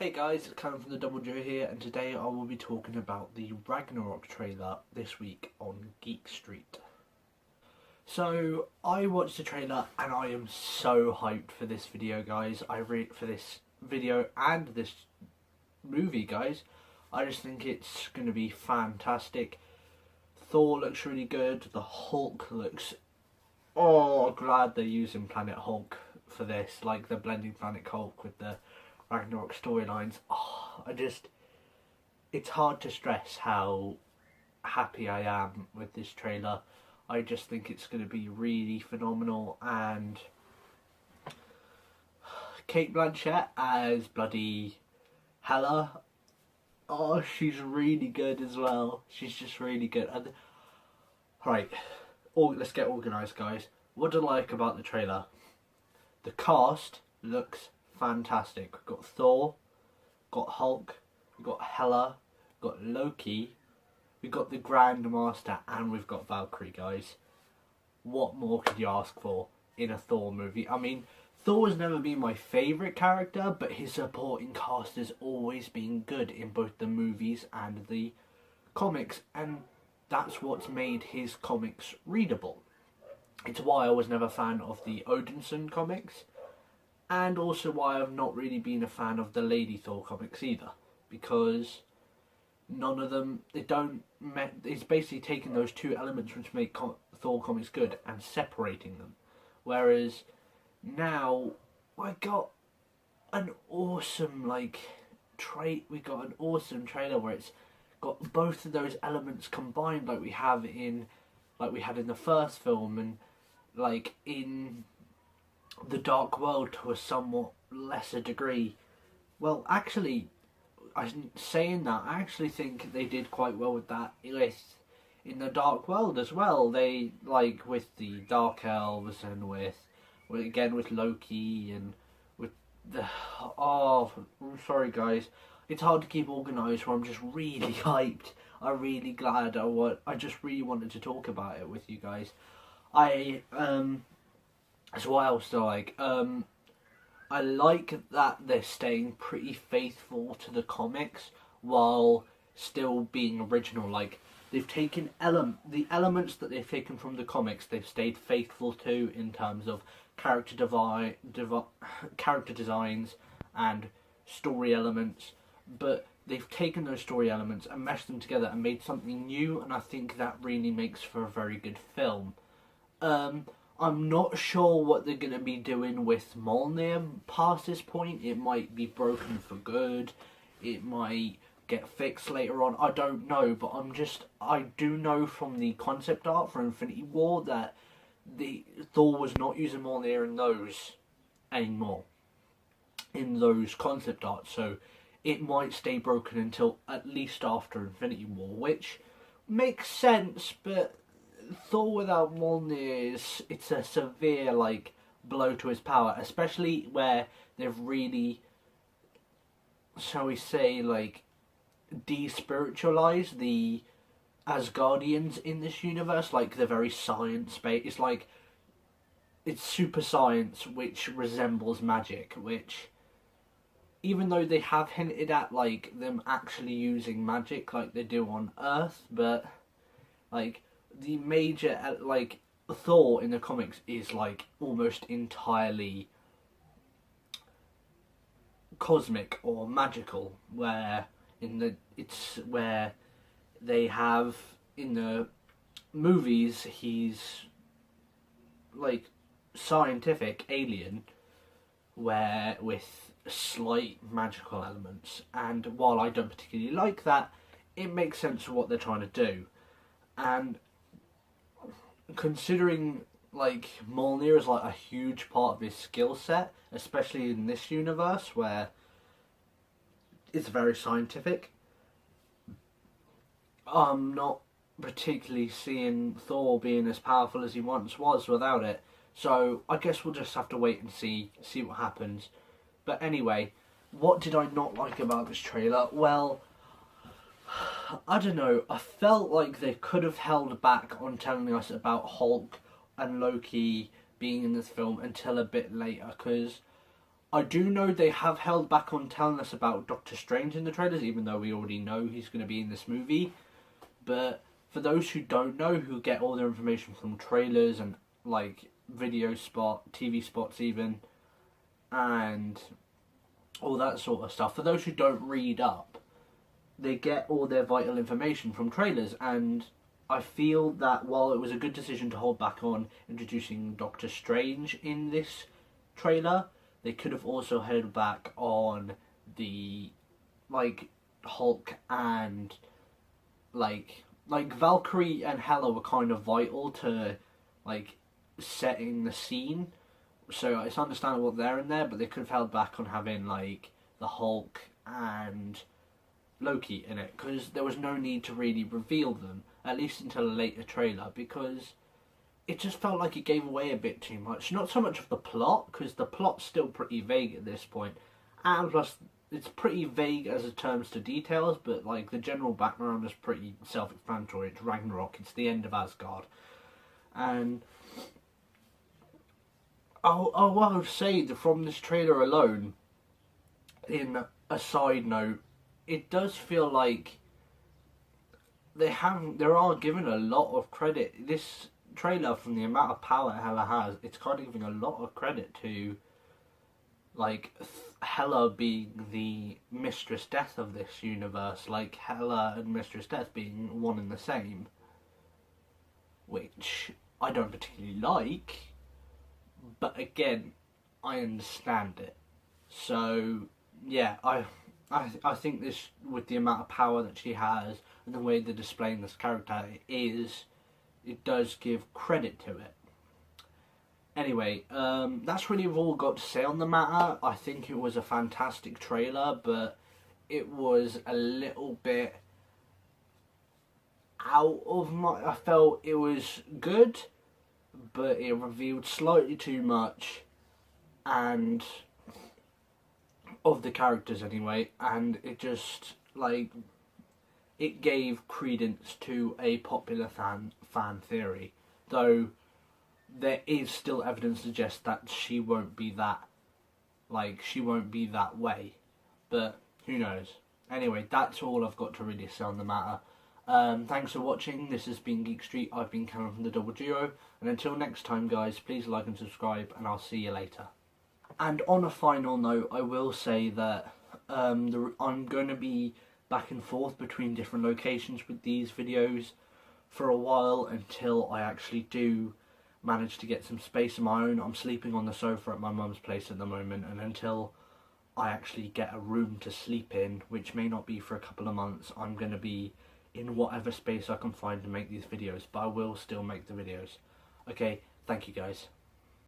Hey guys, it's Callum from the Double Joe here, and today I will be talking about the Ragnarok trailer this week on Geek Street. So, I watched the trailer and I am so hyped for this video, guys. For this video and this movie, guys. I just think it's going to be fantastic. Thor looks really good, the Hulk looks... Oh, glad they're using Planet Hulk for this, like the blending Planet Hulk with the Ragnarok storylines. It's hard to stress how happy I am with this trailer. I just think it's going to be really phenomenal, and Kate Blanchett as bloody Hela, oh, she's really good as well. She's just really good. And right, let's get organised, guys. What do I like about the trailer? The cast looks fantastic. We've got Thor, we've got Hulk, we've got Hela, we've got Loki, we've got the Grandmaster, and we've got Valkyrie, guys. What more could you ask for in a Thor movie? I mean, Thor has never been my favourite character, but his supporting cast has always been good in both the movies and the comics, and that's what's made his comics readable. It's why I was never a fan of the Odinson comics, and also why I've not really been a fan of the Lady Thor comics either, because none of them, it's basically taking those two elements which make Thor comics good and separating them. Whereas now I got an awesome we got an awesome trailer where it's got both of those elements combined, like we had in the first film, and like in the Dark World to a somewhat lesser degree. Well, actually, saying that, I actually think they did quite well with that in the Dark World as well. They, like, with the Dark Elves and with Loki and with the... Oh, I'm sorry, guys. It's hard to keep organised when I'm just really hyped. I'm really glad. I just really wanted to talk about it with you guys. That's what else do I like? I like that they're staying pretty faithful to the comics while still being original. Like, they've taken the elements that they've taken from the comics, they've stayed faithful to in terms of character designs and story elements, but they've taken those story elements and meshed them together and made something new, and I think that really makes for a very good film. I'm not sure what they're going to be doing with Mjolnir past this point. It might be broken for good. It might get fixed later on. I don't know, but I do know from the concept art for Infinity War that Thor was not using Mjolnir in those anymore, in those concept art, so it might stay broken until at least after Infinity War, which makes sense, but Thor without Mjolnir, it's a severe blow to his power, especially where they've really, shall we say, despiritualized the Asgardians in this universe. Like, they're very science-based. It's super science which resembles magic, which, even though they have hinted at them actually using magic like they do on Earth, but the major Thor in the comics is almost entirely cosmic or magical, where where they have in the movies he's scientific alien, where with slight magical elements, and while I don't particularly like that, it makes sense for what they're trying to do. And considering Mjolnir is a huge part of his skill set, especially in this universe where it's very scientific, I'm not particularly seeing Thor being as powerful as he once was without it. So I guess we'll just have to wait and see what happens. But anyway, what did I not like about this trailer? Well, I don't know, I felt like they could have held back on telling us about Hulk and Loki being in this film until a bit later, because I do know they have held back on telling us about Doctor Strange in the trailers, even though we already know he's going to be in this movie. But for those who don't know, who get all their information from trailers and like video spot, TV spots even, and all that sort of stuff, for those who don't read up, they get all their vital information from trailers. And I feel that while it was a good decision to hold back on introducing Doctor Strange in this trailer, they could have also held back on the like Hulk and like Valkyrie and Hela were kind of vital to like setting the scene. So it's understandable they're in there, but they could have held back on having like the Hulk and Loki in it, because there was no need to really reveal them, at least until a later trailer, because it just felt like it gave away a bit too much. Not so much of the plot, because the plot's still pretty vague at this point, and plus it's pretty vague as it terms to details, but like the general background is pretty self-explanatory. It's Ragnarok, it's the end of Asgard, and I will say that from this trailer alone, in a side note, it does feel like they are given a lot of credit. This trailer, from the amount of power Hela has, it's kind of giving a lot of credit to like Hela being the Mistress Death of this universe, like Hela and Mistress Death being one and the same, which I don't particularly like, but again, I understand it. So yeah, I think this, with the amount of power that she has and the way they're displaying this character, it does give credit to it. Anyway, that's really all I've got to say on the matter. I think it was a fantastic trailer, but it was a little bit out of my... I felt it was good, but it revealed slightly too much, and of the characters anyway, and it just, like, it gave credence to a popular fan theory, though there is still evidence to suggest that she won't be that way, but who knows. Anyway, that's all I've got to really say on the matter. Thanks for watching. This has been Geek Street. I've been Cameron from the Double Duo, and until next time guys, please like and subscribe, and I'll see you later. And on a final note, I will say that I'm going to be back and forth between different locations with these videos for a while, until I actually do manage to get some space of my own. I'm sleeping on the sofa at my mum's place at the moment, and until I actually get a room to sleep in, which may not be for a couple of months, I'm going to be in whatever space I can find to make these videos, but I will still make the videos. Okay, thank you guys.